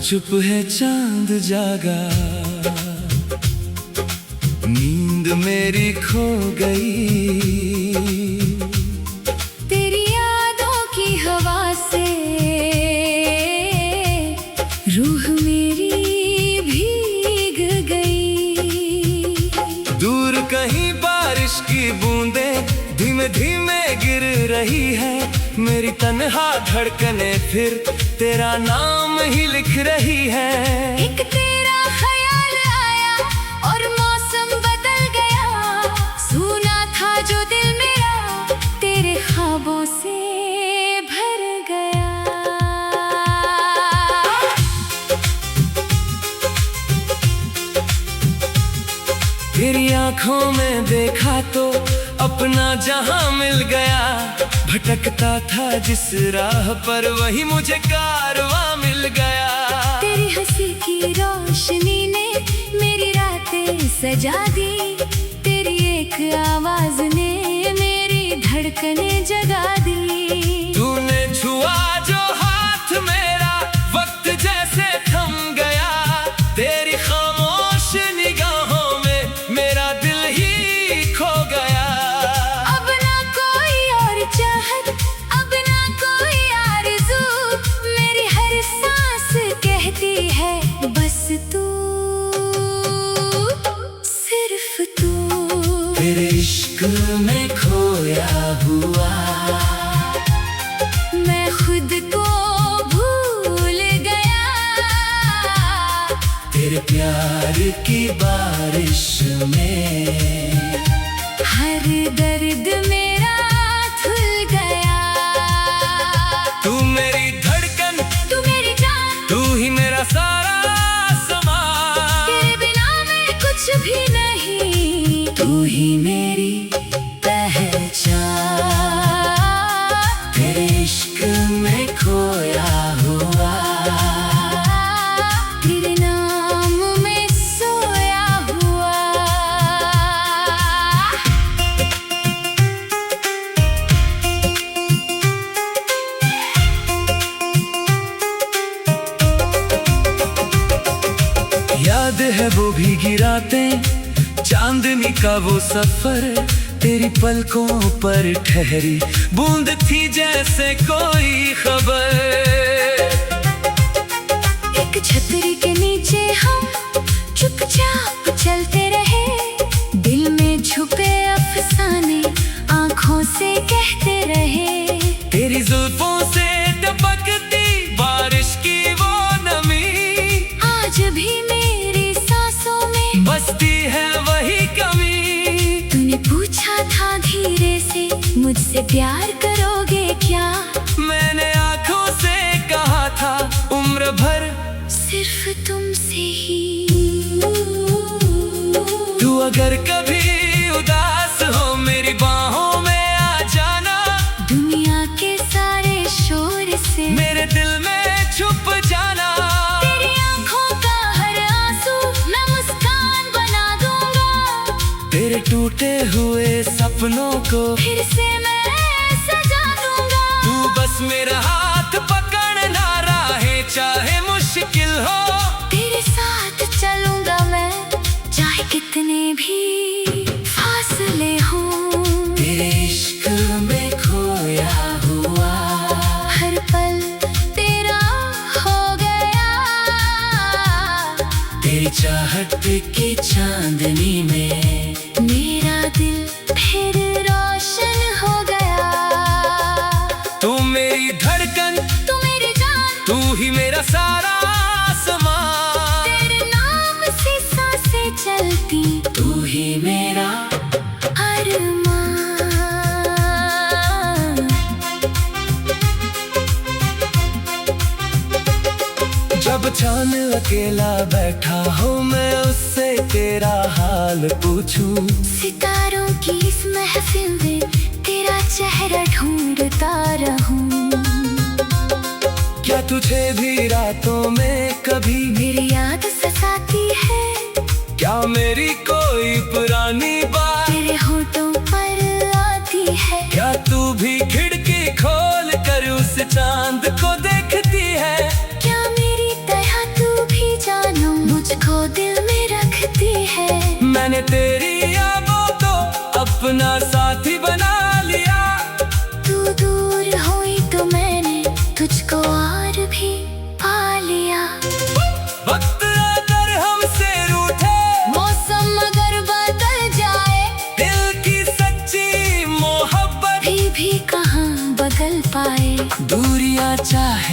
चुप है चांद जागा, नींद मेरी खो गई। तेरी यादों की हवा से रूह मेरी भीग गई। दूर कहीं बारिश की बूंदें धीमे धीमे गिर रही है, मेरी तन्हा धड़कने फिर तेरा नाम ही लिख रही है। एक तेरा ख्याल आया और मौसम बदल गया, सुना था जो दिल मेरा तेरे ख्वाबों से भर गया। तेरी आंखों में देखा तो अपना जहां मिल गया, भटकता था जिस राह पर वही मुझे कारवां मिल गया। तेरी हंसी की रोशनी ने मेरी रातें सजा दी, तेरी एक आवाज ने मेरी धड़कनें जगा दी। तूने छुआ जो हाथ मेरा वक्त जैसे थम गया, तेरी खामोश निगाहों में मेरा दिल ही खो गया। अब ना कोई और चाहत, अब ना कोई आरज़ू, मेरी हर सांस कहती है बस तू, सिर्फ तू। तेरे इश्क में खोया हुआ मैं खुद को भूल गया, तेरे प्यार की बारिश में हर दर्द मेरा धुल गया। तू मेरी धड़कन, तू मेरी जान, तू ही मेरा सारा सामान। तेरे बिना मैं कुछ भी नहीं, तू ही मेरी पहचान। तेरे इश्क में खोया हुआ तेरे नाम में सोया हुआ। याद है वो भीगी रातें, चांदनी का वो सफर, तेरी पलकों पर ठहरी बूंद थी जैसे कोई खबर। एक छतरी के नीचे हम चुपचाप चलते रहे, दिल में छुपे अफसाने आंखों से कहते रहे। तेरी जुल्फों से टपकती बारिश की वो नमी, आज भी मेरी सांसों में बसती है वही कमी। तूने पूछा था धीरे से मुझसे प्यार करोगे क्या, मैंने आंखों से कहा था उम्र भर सिर्फ तुमसे ही। तू अगर कभी उदास हो मेरी बाहों में आ जाना, दुनिया के सारे शोर से मेरे दिल में छुप जाना। तेरी आंखों का हर आंसू मैं मुस्कान बना दूंगा, तेरे टूटे हुए सपनों को फिर से मैं सजा दूंगा। तू बस मेरा हाथ पकड़ना, राहें चाहे मुश्किल हो, तेरे साथ चलूंगा मैं चाहे कितने भी फासले हों। तेरे इश्क में खोया हुआ हर पल तेरा हो गया, तेरी चाहत की चांदनी में मेरा दिल फिर रोशन हो गया। तू मेरी धड़कन, तू मेरी जान, तू ही मेरा सारा सामान। तेरे नाम से सांसें चलती, तू ही मेरा अरमान। जब चांद अकेला बैठा हो मैं उससे तेरा हाल पूछूं, सितारों की इस महफिल में तेरा चेहरा ढूंढता रहूं। क्या तुझे भी रातों में कभी मेरी याद सताती है, क्या मेरी कोई पुरानी बात तेरे होठों पर आती है। क्या तू भी खिड़की खोल कर उस चांद को देखती है? क्या मेरी तरह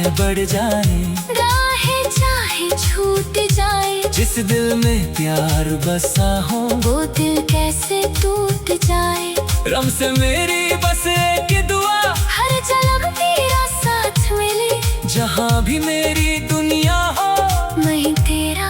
बाधाएं बढ़ जाए, राहें चाहे छूट जाए, जिस दिल में प्यार बसा हो वो दिल कैसे टूट जाए। रब से मेरी बस एक दुआ, हर जन्म तेरा साथ मिले, जहाँ भी मेरी दुनिया हो वहीं तेरा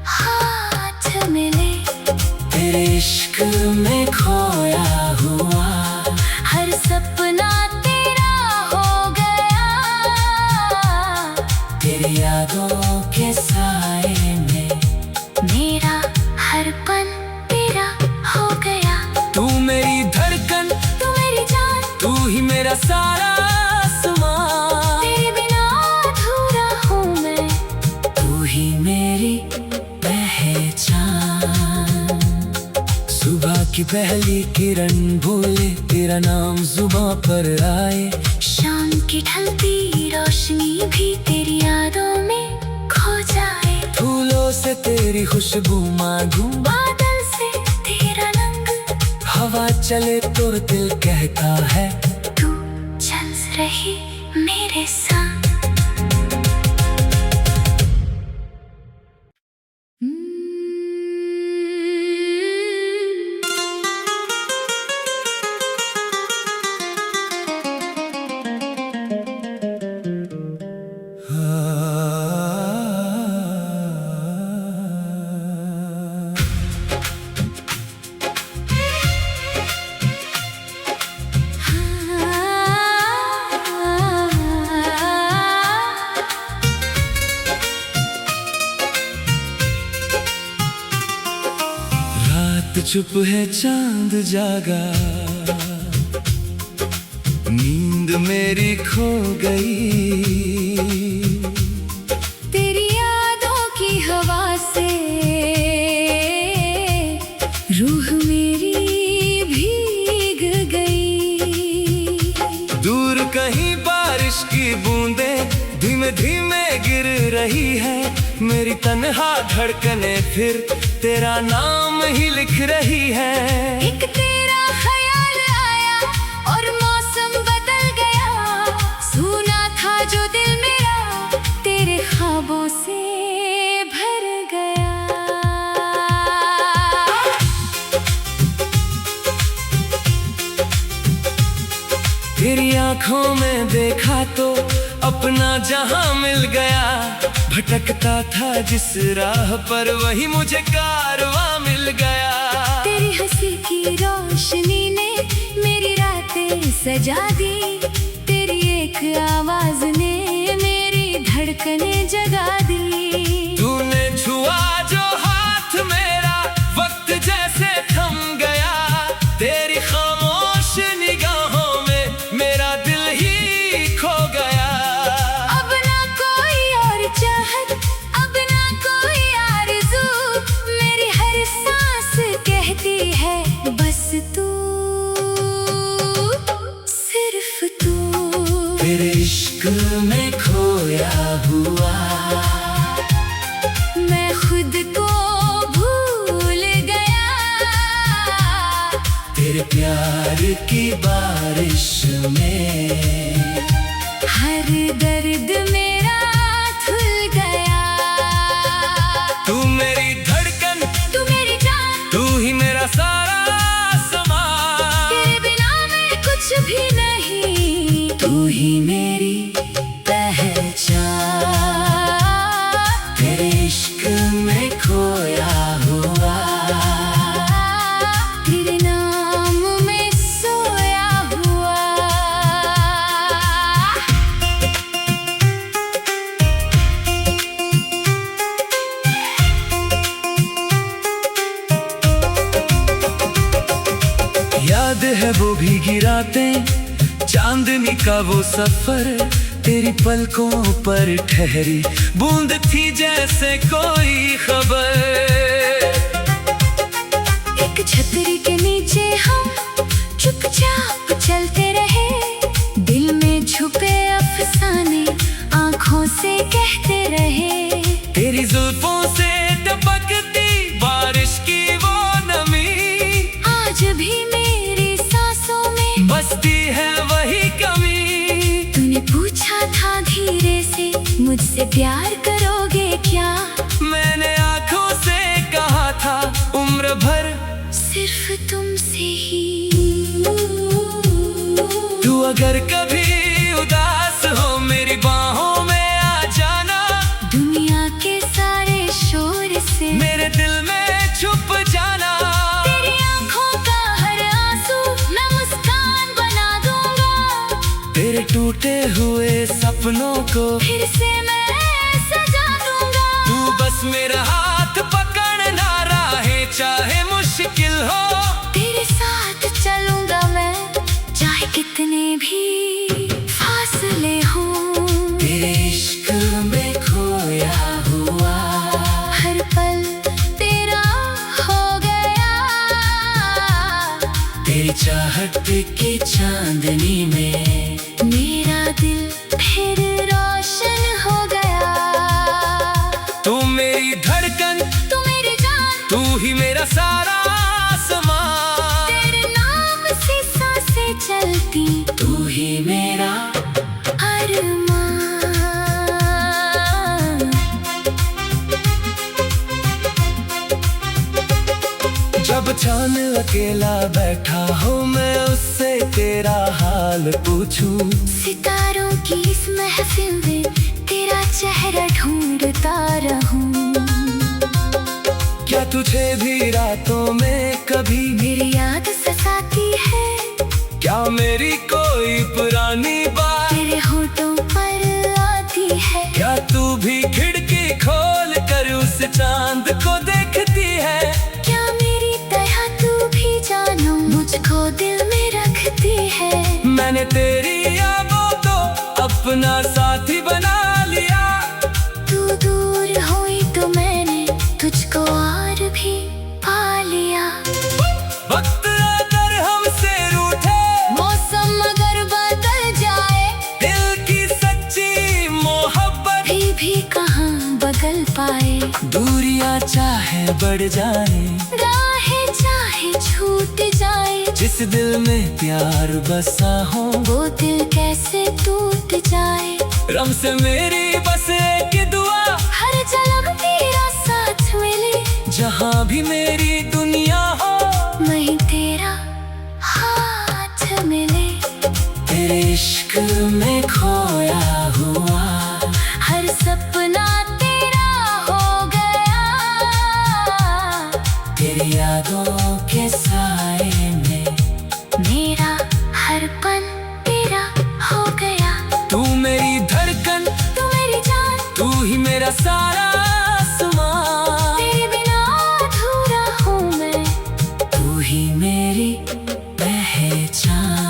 हाथ मिले। तेरे इश्क में खोया हुआ हर सपना तेरा हो गया, तेरी यादों के साए में मेरा हर पल तेरा हो गया। तू मेरी धड़कन, तू मेरी जान, तू ही मेरा सारा आसमां, तेरे बिना अधूरा हूँ मैं, तू ही मेरी पहचान। सुबह की पहली किरण भूले तेरा नाम जुबां पर आए, शाम की ढलती रोशनी भी तेरी यादों में खो जाए। फूलों से तेरी खुशबू मांगू, बादल से तेरा रंग, हवा चले तो दिल कहता है तू चल रही मेरे साथ। चुप है चांद जागा, नींद मेरी खो गई, तेरी यादों की हवा से रूह मेरी भीग गई। दूर कहीं बारिश की बूंदें धीमे धीमे गिर रही है, मेरी तन्हा धड़कने फिर तेरा नाम ही लिख रही है। एक तेरा ख्याल आया और मौसम बदल गया, सुना था जो दिल मेरा तेरे ख्वाबों से भर गया। तेरी आंखों में देखा तो अपना जहां मिल गया, भटकता था जिस राह पर वही मुझे कारवां मिल गया। तेरी हंसी की रोशनी ने मेरी रातें सजा दी, तेरी एक आवाज ने मेरी धड़कनें जगा दी। तूने छुआ जो हाथ मेरा वक्त जैसे थम गया, तेरी खामोश निगाहों में मेरा दिल ही खो गया। अब ना कोई और चाहत, अब ना कोई आरज़ू, मेरी हर सांस कहती है बस तू, सिर्फ तू। तेरे इश्क में खोया हुआ मैं खुद को भूल गया, तेरे प्यार की बारिश में हर दर्द मेरा धुल गया। तू मेरी धड़कन, तू मेरी जान, तू ही मेरा सारा सामान, तेरे बिना मैं कुछ भी नहीं, तू ही मेरी पहचान। तेरे इश्क में खोया हुआ तेरे नाम में सोया हुआ। याद है वो भीगी रातें, चांदनी का वो सफर, तेरी पलकों पर ठहरी बूंद थी जैसे कोई खबर। एक छतरी के नीचे हम चुपचाप चलते रहे, दिल में छुपे अफसाने आंखों से कहते रहे। तेरी जुल्फों से टपकती बारिश की वो नमी, आज भी मेरी सांसों में बसती है वही कमी। तूने पूछा था धीरे मुझसे प्यार करोगे क्या? मैंने आंखों से कहा था उम्र भर सिर्फ तुमसे ही। तू अगर कभी उदास हो मेरी बाहों में आ जाना, दुनिया के सारे शोर से मेरे दिल में छुप जाना। तेरी आंखों का हर आंसू मैं मुस्कान बना दूंगा, तेरे टूटे हुए सपनों को फिर से मैं सजा दूंगा। तू बस मेरा हाथ पकड़ना, राहें चाहे मुश्किल हो। तेरे साथ चलूंगा मैं चाहे कितने भी फासले हों। तेरे इश्क में खोया हुआ हर पल तेरा हो गया, तेरी चाहत की चांदनी में मेरा दिल फिर रोशन हो गया। तू मेरी धड़कन, तू मेरी जान, तू ही मेरा सारा आसमां। तेरे नाम से सांसें चलती, तू ही मेरा अरमान। जब चांद अकेला बैठा हो मैं उससे तेरा हाल पूछूं। सितारों की इस महफिल में तेरा चेहरा ढूंढता रहूं। क्या तुझे भी रातों में कभी मेरी याद सताती है, क्या मेरी कोई पुरानी बात तेरे होठों पर आती है। क्या तू भी खिड़की खोल कर उस चांद को देखती है? क्या मेरी तरह तू भी जानो मुझको दिल में रखती है। मैंने तेरी यादों को अपना साथी बना लिया। तू दूर हुई तो मैंने तुझको और भी पा लिया। वक्त अगर हमसे रूठे, मौसम अगर बदल जाए, दिल की सच्ची मोहब्बत भी कहाँ बदल पाए। दूरियां चाहे बढ़ जाए, राहें चाहे छूट जाए, जिस दिल में प्यार बसा हो वो दिल कैसे टूट जाए। रब से मेरी बस एक दुआ, हर जन्म तेरा साथ मिले, जहाँ भी मेरी दुनिया हो वहीं तेरा हाथ मिले। तेरे इश्क में खोया हुआ हर सपना तेरा हो गया, तेरी यादों के साए में मेरा हर पल तेरा हो गया। तू मेरी धड़कन, तू मेरी जान, तू ही मेरा सारा आसमां। तेरे बिना अधूरा हूँ मैं, तू ही मेरी पहचान।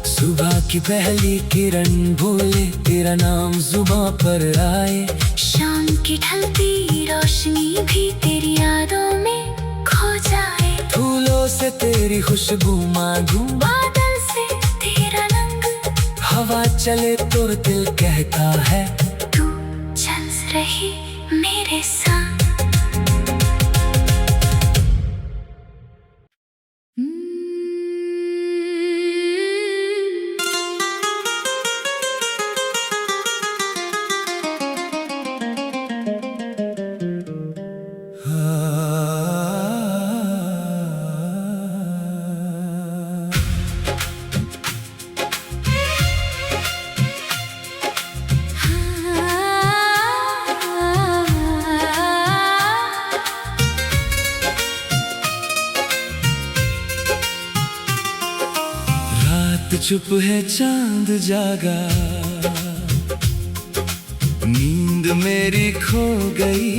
सुबह की पहली किरण भूले तेरा नाम जुबां पर आए, शाम की ढलती रोशनी भी तेरी यादों में खो जाए। फूलों से तेरी खुशबू मांगू, बादल से तेरा रंग, हवा चले तो दिल कहता है तू चल रही मेरे साथ। चुप है चांद जागा, नींद मेरी खो गई।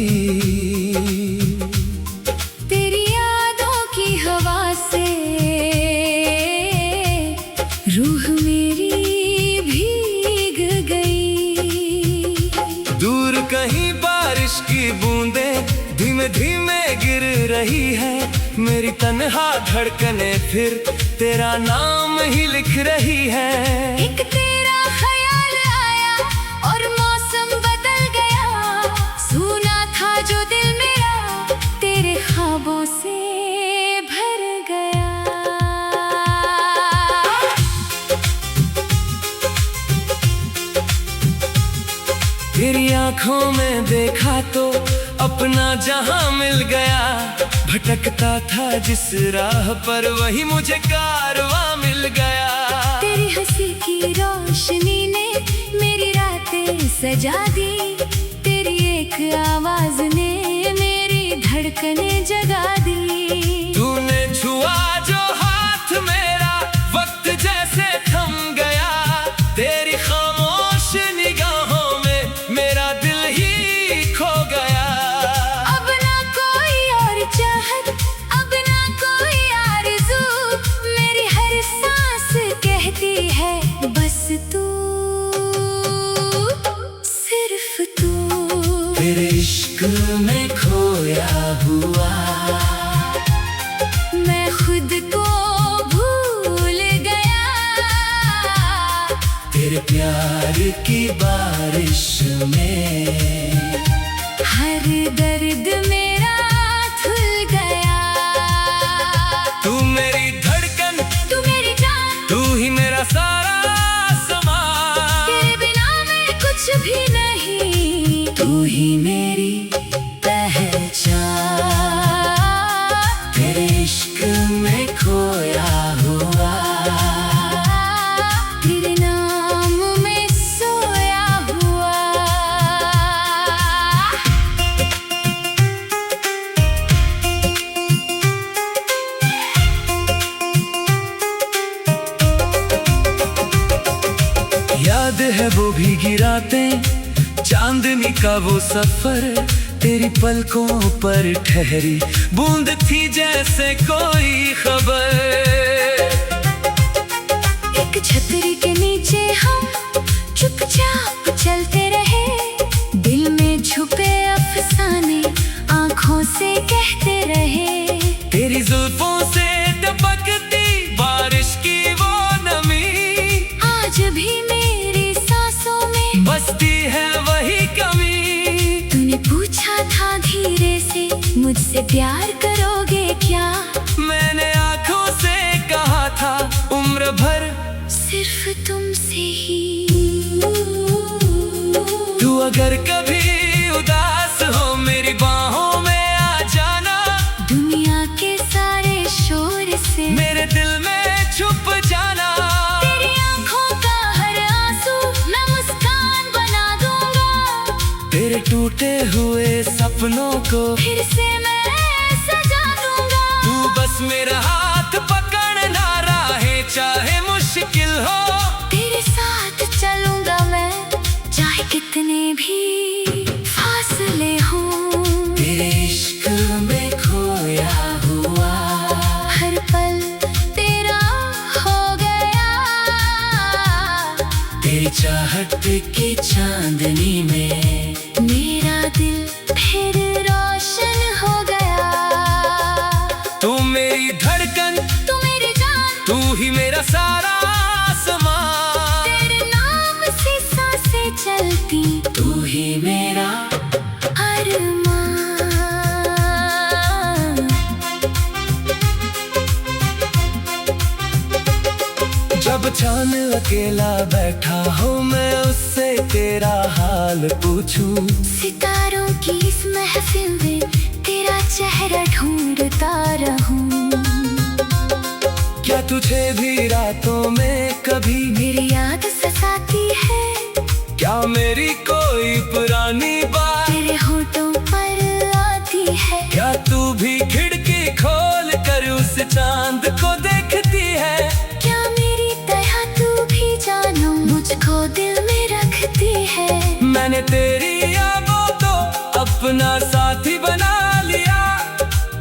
तेरी यादों की हवा से रूह मेरी भीग गई। दूर कहीं बारिश की बूंदें धीमे धीमे गिर रही है, मेरी तन्हा धड़कने फिर तेरा नाम ही लिख रही है। एक तेरा ख्याल आया और मौसम बदल गया, सुना था जो दिल मेरा तेरे ख्वाबों से भर गया। तेरी आंखों में देखा तो अपना जहां मिल गया। भटकता था जिस राह पर वही मुझे कारवां मिल गया। तेरी हंसी की रोशनी ने मेरी रातें सजा दी। तेरी एक आवाज ने मेरी धड़कनें जगा दी। तूने छुआ जो हाथ मेरा वक्त जैसे थम गया। तेरी खामोश निगाहों में मेरा दिल ही खो गया। अब ना कोई और चाहत, अब ना कोई आरज़ू, मेरी हर सांस कहती है बस तू, सिर्फ तू। तेरे इश्क में खोया हुआ मैं खुद को भूल गया। तेरे प्यार की बारिश में हर दर्द मेरा धुल गया। तू मेरी धड़कन, तू मेरी जान, तू ही मेरा सारा सामान। तेरे बिना मैं कुछ भी नहीं, तू ही मेरी पहचान। तेरे इश्क में खोया हुआ तेरे नाम में सोया हुआ। याद है वो भीगी रातें, चांदनी का वो सफर। तेरी पलकों पर ठहरी बूंद थी जैसे कोई खबर। एक छतरी के नीचे हम चुपचाप चलते रहे। दिल में छुपे अफसाने आंखों से कहते रहे। तेरी जुल्फों से टपकती बारिश की वो नमी, आज भी मेरी सांसों में बसती है वही कमी। तूने पूछा था धीरे से मुझसे प्यार करोगे क्या। मैंने आंखों से कहा था उम्र भर सिर्फ तुमसे ही। तू अगर कभी उदास हो मेरी बाहों में आ जाना। दुनिया के सारे शोर से मेरे दिल में छुप जाना। तेरी आंखों का हर आंसू मैं मुस्कान बना दूंगा। तेरे टूटे हुए सपनों को फिर से मैं सजा दूंगा। तू बस मेरा हाथ पकड़ना, राहें चाहे मुश्किल हो। तेरे साथ चलूंगा मैं चाहे कितने भी फासले हों। तेरे इश्क में खोया हुआ हर पल तेरा हो गया। तेरी चाहत की चांदनी में मेरा दिल फिर रोशन हो गया। तू मेरी धड़कन, तू मेरी जान, तू ही मेरा सारा सामान। तेरे नाम से सांसें चलती, तू ही मेरा अरमान। जब चांद अकेला बैठा हो मैं उससे तेरा हाल पूछूं। सितारों की इस महफिल में तेरा चेहरा ढूंढता रहूं। क्या तुझे भी रातों में कभी मेरी याद सताती है। क्या मेरी कोई पुरानी बात तेरे होठों पर आती है। क्या तू भी खिड़की खोल कर उस चांद को देखती है। क्या मेरी तरह तू भी जानो मुझको दिल में रखती है। मैंने तेरी यादों को अपना साथी बना लिया।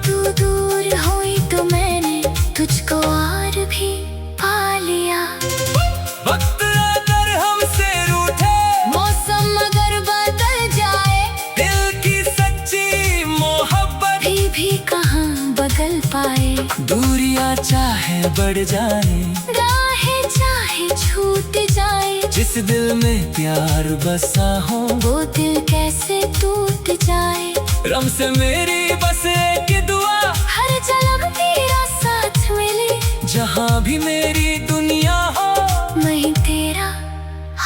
तू दूर हुई तो मैंने तुझको और भी पा लिया। वक्त अगर हमसे रूठे, मौसम अगर बदल जाए, दिल की सच्ची मोहब्बत भी कहाँ बदल पाए। दूरियां चाहे बढ़ जाए, राहें चाहे छूट जाए, जिस दिल में प्यार बसा हो वो दिल कैसे टूट जाए। रब से मेरी बस एक दुआ, हर जन्म तेरा साथ मिले। जहाँ भी मेरी दुनिया हो वहीं तेरा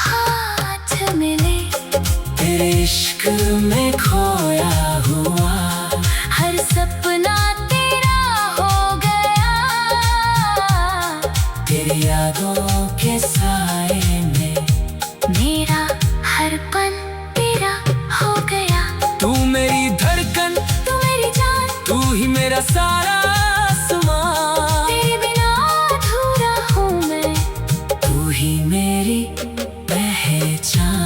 हाथ मिले। तेरे इश्क में खोया हुआ, हर सपना तेरा हो गया, तेरी यादों के साए में मेरा हर पल तेरा हो गया। तू मेरी धड़कन, तू मेरी जान, तू ही मेरा सारा आसमां, तेरे बिना अधूरा हूँ मैं, तू ही मेरी पहचान।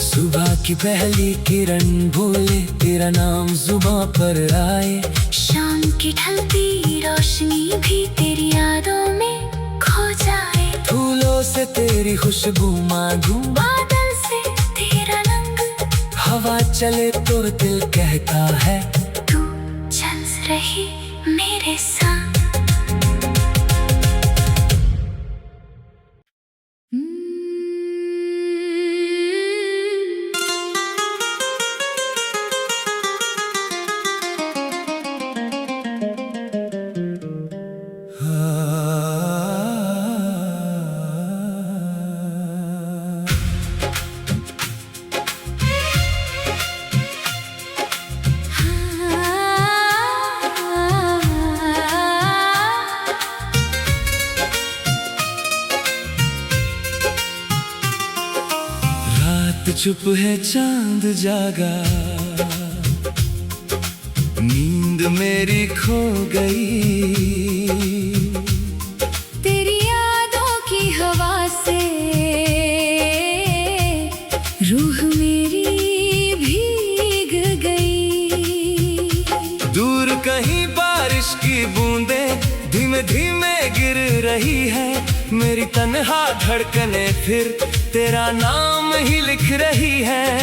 सुबह की पहली किरण भूले तेरा नाम जुबां पर आए, शाम की ढलती रोशनी भी तेरी यादों में खो जाए, फूलों से तेरी खुशबू मांगू, बादल से तेरा रंग, हवा चले तो दिल कहता है तू चल रही मेरे साथ। चुप है चांद जागा, नींद मेरी खो गई, तेरी यादों की हवा से रूह मेरी भीग गई। दूर कहीं बारिश की बूंदें धीमे धीमे गिर रही है, मेरी तन्हा धड़कने फिर तेरा नाम ही लिख रही है।